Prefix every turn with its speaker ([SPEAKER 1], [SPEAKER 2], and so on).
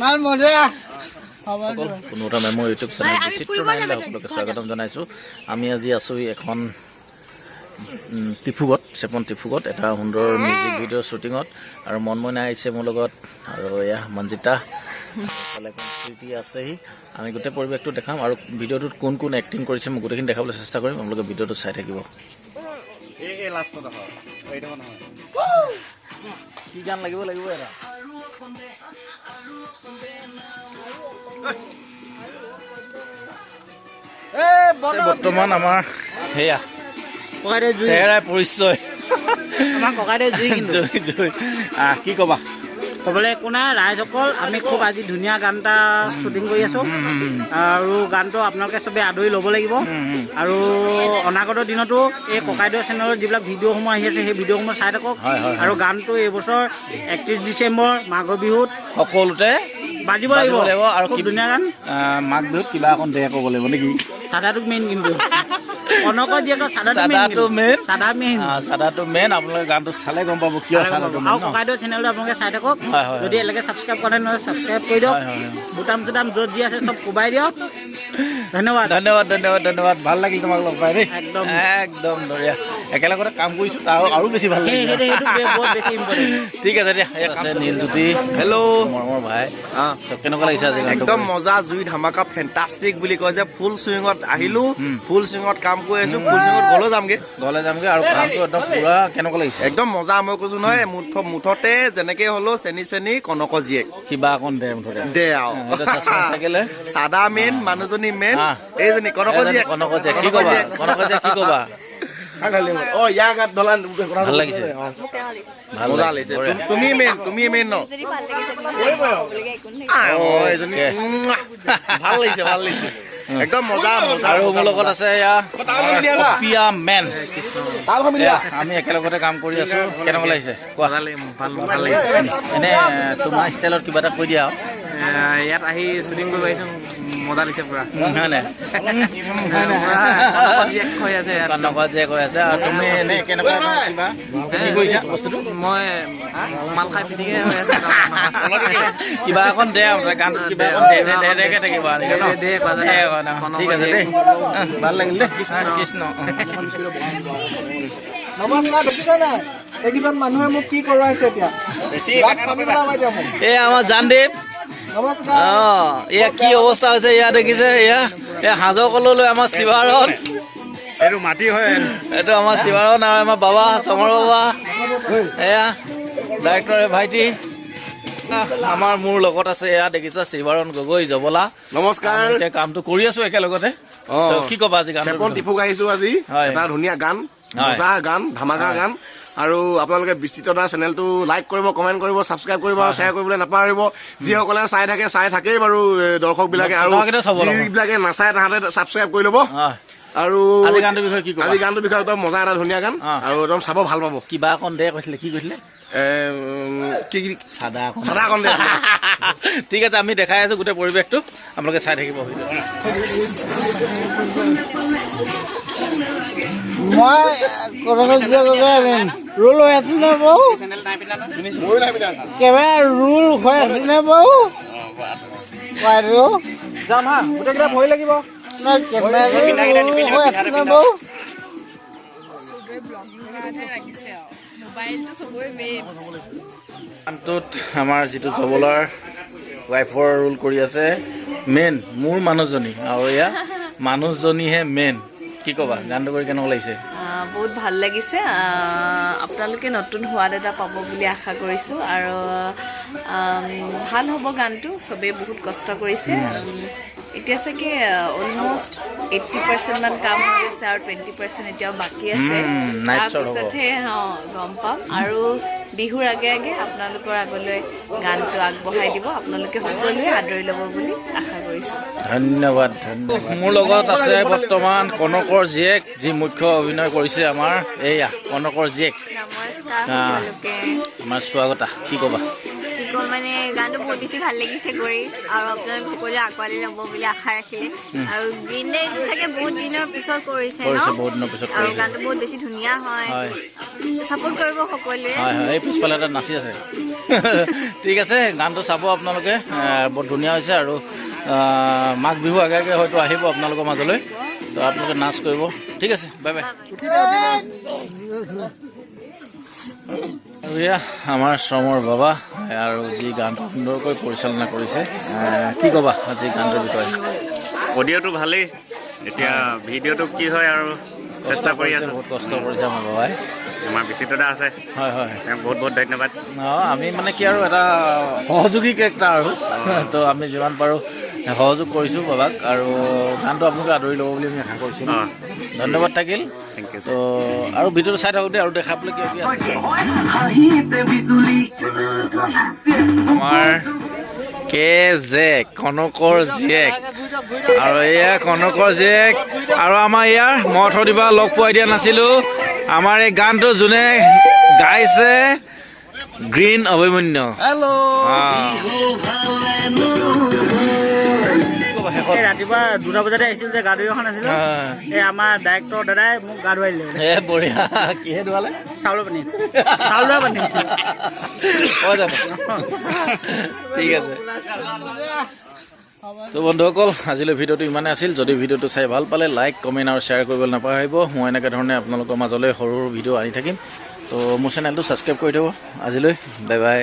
[SPEAKER 1] মাল মজা
[SPEAKER 2] কোনোটা মেমৰ ইউটিউব চেনেল বিচিত্ৰ নাইলে সকলোকে স্বাগতম জনাইছোঁ। আমি আজি আছোঁ এখন টিফুগত চেপন টিফুগত এটা সুন্দৰ মিউজিক ভিডিঅ' শ্বুটিঙত আৰু মনমইনা আহিছে মোৰ লগত আৰু এয়া মঞ্জিতা কৃতি আছেহি। আমি গোটেই পৰিৱেশটো দেখাম আৰু ভিডিঅ'টোত কোন কোন এক্টিং কৰিছে মই গোটেইখিনি দেখাবলৈ চেষ্টা কৰিম। আপোনালোকে ভিডিঅ'টো চাই থাকিব। কি গান লাগিব এটা বৰ্তমান আমাৰ সেয়া চেহেৰাই পৰিচয়
[SPEAKER 1] আমাৰ ককাইদেউ জুই কিন্তু
[SPEAKER 2] কি ক'বা?
[SPEAKER 1] ক'বলৈ একো নাই ৰাইজসকল, আমি খুব আজি ধুনীয়া গান এটা শ্বুটিং কৰি আছোঁ আৰু গানটো আপোনালোকে চবেই আদৰি ল'ব লাগিব আৰু অনাগত দিনতো এই ককাইদেউ চেনেলত যিবিলাক ভিডিঅ'সমূহ আহি আছে সেই ভিডিঅ'সমূহ চাই থাকক আৰু গানটো এইবছৰ 31 ডিচেম্বৰ মাঘৰ বিহুত
[SPEAKER 2] সকলোতে
[SPEAKER 1] বাজিব লাগিব
[SPEAKER 2] আৰু
[SPEAKER 1] খুব ধুনীয়া গান।
[SPEAKER 2] মাঘ বিহুত কিবা অকণ দেয়া ক'ব লাগিব নেকি?
[SPEAKER 1] চাদাটো মেইন কিন্তু কনকৰ জীয়েকৰ
[SPEAKER 2] চাদাটো মেইন। আপোনালোকে গানটো চালে গম পাব কিয় চাদাটো মেইন।
[SPEAKER 1] আৰু ককাইদেউ চেনেলটো আপোনালোকে চাই থাকক। যদি এলাকে ছাবস্ক্ৰাইব কৰা নহয় ছাবস্ক্ৰাইব কৰি দিয়ক। বুটাম চুটাম য'ত যি আছে চব কোবাই দিয়ক। ধন্যবাদ ধন্যবাদ
[SPEAKER 2] ধন্যবাদ ধন্যবাদ। ভাল লাগিল তোমাক লগ পাই দেই,
[SPEAKER 1] একদম
[SPEAKER 2] একদম বঢ়িয়া। একেলগতে কাম কৰিছোঁ তাৰ আৰু বেছি ভাল লাগিল। ঠিক আছে দিয়া। আছে নীলজ্যোতি, হেল্ল' মৰমৰ ভাই, কেনেকুৱা লাগিছে আজি?
[SPEAKER 3] একদম মজা, জুই ধামাকা, ফেণ্টাষ্টিক বুলি কয় যে ফুল চুইঙত আহিলোঁ, ফুল চুইঙত কাম কৰি আছোঁ, ফুল চুইঙত গ'লে যামগে আৰু কামটো একদম পুৰা কেনেকুৱা লাগিছে? একদম মজা। মই কৈছোঁ নহয়, মুঠতে যেনেকে হ'লেও চেনি কনকৰ জীয়েক
[SPEAKER 2] কিবা অকণ দে মুঠতে
[SPEAKER 3] দে আৰু
[SPEAKER 2] থাকিলে
[SPEAKER 3] চাদা মেইন, মানুহজনী মেইন, এইজনী কনকৰ জীয়েক।
[SPEAKER 2] কি ক'বা? কনকৰ জীয়েক কি ক'বা?
[SPEAKER 3] ভাল লাগিছে, মজা লাগিছে। তুমি মেইন ন? ভাল লাগিছে একদম মজা।
[SPEAKER 2] আৰু মোৰ লগত আছে মেন। আমি একেলগতে কাম কৰি আছো। কেনেকুৱা লাগিছে কোৱা?
[SPEAKER 1] ভাল লাগিছে।
[SPEAKER 2] এনে তোমাৰ ষ্টাইলত কিবা এটা কৈ দিয়া।
[SPEAKER 1] ইয়াত আহি শ্বুটিং কৰিব আহিছোঁ, মজা লাগিছে পুৰা।
[SPEAKER 2] হয় নাই? কনকৰ জীয়েক হৈ আছে। আৰু তুমি এনে কেনেকুৱা কিবা কি কৰিছা বস্তুটো?
[SPEAKER 1] মই মাল খাই পিটিকে হৈ আছে।
[SPEAKER 2] কিবা এখন দে গান কিবা এখন দেকে থাকিব। ঠিক আছে দেই, ভাল লাগিল দেই। কৃষ্ণ
[SPEAKER 4] নমস্কাৰ। দেখিছে নাই এইকেইজন মানুহে মোক কি কৰোৱাইছে এতিয়া?
[SPEAKER 2] এই আমাৰ জানদেৱ।
[SPEAKER 4] নমস্কাৰ।
[SPEAKER 2] এয়া কি অৱস্থা হৈছে এয়া দেখিছে? এয়া হাজৰ কললৈ আমাৰ শিৱাৰণ,
[SPEAKER 3] এইটো মাটি হয়,
[SPEAKER 2] এইটো আমাৰ শিৱাৰণ আৰু আমাৰ বাবা চমৰ বাবা, এয়া ডাইৰেক্টৰে ভাইটি। আমাৰ মোৰ লগত আছে এয়া দেখিছা শিৱাৰণ গগৈ জবলা।
[SPEAKER 3] নমস্কাৰ।
[SPEAKER 2] এতিয়া কামটো কৰি আছো একেলগতে। কি ক'বা আজি?
[SPEAKER 3] চেপন টিফুক আহিছো আজি, এটা ধুনীয়া গান, মজা গান, ধামাকা গান। আৰু আপোনালোকে বিচিত্ৰতা চেনেলটো লাইক কৰিব, কমেণ্ট কৰিব, ছাবস্ক্ৰাইব কৰিব আৰু শ্বেয়াৰ কৰিবলৈ নাপাহৰিব। যিসকলে চাই থাকেই বাৰু দৰ্শকবিলাকে, আৰু যিবিলাকে নাচায় তাহাঁতে ছাবস্ক্ৰাইব কৰি ল'ব। আৰু
[SPEAKER 2] আজি গানটোৰ
[SPEAKER 3] বিষয়ে একদম মজা এটা ধুনীয়া গান আৰু একদম চাব ভাল পাব।
[SPEAKER 2] কিবা অকণ দে কৈছিলে, কি কৈছিলে? চাদা অকণ দে। ঠিক আছে, আমি দেখাই আছো গোটেই পৰিৱেশটো, আপোনালোকে চাই থাকিব।
[SPEAKER 4] মই ৰোল হৈ আছো নে বাৰু? কেমেৰা ৰোল হৈ আছে নে বাৰু?
[SPEAKER 3] যাম হা, গোটেইকেইটা ভয় লাগিব।
[SPEAKER 4] কেমেৰা ৰোল হৈ আছে নে বাৰু?
[SPEAKER 2] গানটোত আমাৰ যিটো জবলাৰ ৱাইফৰ ৰোল কৰি আছে মেইন মোৰ মানুহজনী, আৰু এয়া মানুহজনীহে মেইন। কি ক'বা? গানটো কৰি কেনেকুৱা লাগিছে?
[SPEAKER 5] বহুত ভাল লাগিছে। আপোনালোকে নতুন সোৱাদ এটা পাব বুলি আশা কৰিছোঁ আৰু ভাল হ'ব গানটো। চবেই বহুত কষ্ট কৰিছে। এতিয়া চাগে অলমষ্ট 80% মান কাম হৈ আছে আৰু 20% এতিয়াও বাকী আছে। তাৰপিছতহে গম পাম। আৰু বিহুৰ আগে আগে আপোনালোকৰ আগলৈ গানটো আগবঢ়াই দিব। আপোনালোকে সকলোৱে আদৰি ল'ব বুলি আশা কৰিছোঁ।
[SPEAKER 2] ধন্যবাদ ধন্যবাদ। মোৰ লগত আছে বৰ্তমান কনকৰ জীয়েক, যি মুখ্য অভিনয় কৰিছে আমাৰ এয়া কনকৰ জীয়েক।
[SPEAKER 5] নমস্কাৰ।
[SPEAKER 2] আমাৰ স্বাগতা। কি ক'বা?
[SPEAKER 6] ক'ম মানে গানটো বহুত বেছি ভাল লাগিছে কৰি আৰু আপোনালোক সকলোৱে আঁকোৱালি ল'ব বুলি আশা ৰাখিলে আৰু গ্ৰীণ ডেটো চাগে বহুত দিনৰ পিছত কৰিছে ন
[SPEAKER 2] বহুত দিনৰ পিছত
[SPEAKER 6] আৰু গানটো বহুত বেছি ধুনীয়া হয় ছাপোৰ্ট কৰিব সকলোৱে
[SPEAKER 2] হয় হয় এই পিছফালে এটা নাচি আছে ঠিক আছে গানটো চাব আপোনালোকে বৰ ধুনীয়া হৈছে আৰু মাঘ বিহু আগে আগে হয়তো আহিব আপোনালোকৰ মাজলৈ তো আপোনালোকে নাচ কৰিব ঠিক আছে বাই বাই আৰু এয়া আমাৰ শ্ৰমৰ বাবা আৰু যি গানটো সুন্দৰকৈ পৰিচালনা কৰিছে কি ক'বা আজি গানটোৰ বিষয়ে
[SPEAKER 7] অডিঅ'টো ভালেই এতিয়া ভিডিঅ'টো কি হয় আৰু চেষ্টা কৰি আছোঁ
[SPEAKER 2] বহুত কষ্ট কৰিছে আমাৰ বাবাই
[SPEAKER 7] আমাৰ বিচিত্ৰতা আছে
[SPEAKER 2] হয় হয়
[SPEAKER 7] তেওঁক বহুত বহুত ধন্যবাদ
[SPEAKER 2] আমি মানে কি আৰু এটা সহযোগী কেৰেক্টাৰ আৰু তো আমি যিমান পাৰোঁ সহযোগ কৰিছোঁ বাবাক আৰু গানটো আপোনালোকে আদৰি ল'ব বুলি আমি আশা কৰিছোঁ ধন্যবাদ থাকিল তো আৰু ভিডিঅ'টো চাই থাকোঁতে আৰু দেখাবলৈ কিবা কিবি আছে আমাৰ কনকৰ জীয়েক আৰু এয়া কনকৰ জীয়েক আৰু আমাৰ ইয়াৰ মই থদিবা লগ পোৱাই দিয়া নাছিলোঁ আমাৰ এই গানটো যোনে গাইছে গ্ৰীণ অভিমন্যু
[SPEAKER 1] ৰাতিপুৱা 2টা বজাতে আহিছিল যে গা ধুই এখন আছিলো এই আমাৰ ডাইৰেক্টৰ দাদাই মোক গা ধুৱাই দিলে
[SPEAKER 2] বঢ়িয়া কিহে ধোৱালে
[SPEAKER 1] চাউলৰ পানী
[SPEAKER 2] ঠিক আছে তো বন্ধুসকল আজিলৈ ভিডিঅ'টো ইমানে আছিল যদি ভিডিঅ'টো চাই ভাল পালে লাইক কমেণ্ট আৰু শ্বেয়াৰ কৰিবলৈ নাপাহৰিব মই এনেকৈ ধৰণে আপোনালোকৰ মাজলৈ সৰু সৰু ভিডিঅ' আনি থাকিম তো মোৰ চেনেলটো ছাবস্ক্ৰাইব কৰি থ'ব আজিলৈ বাই বাই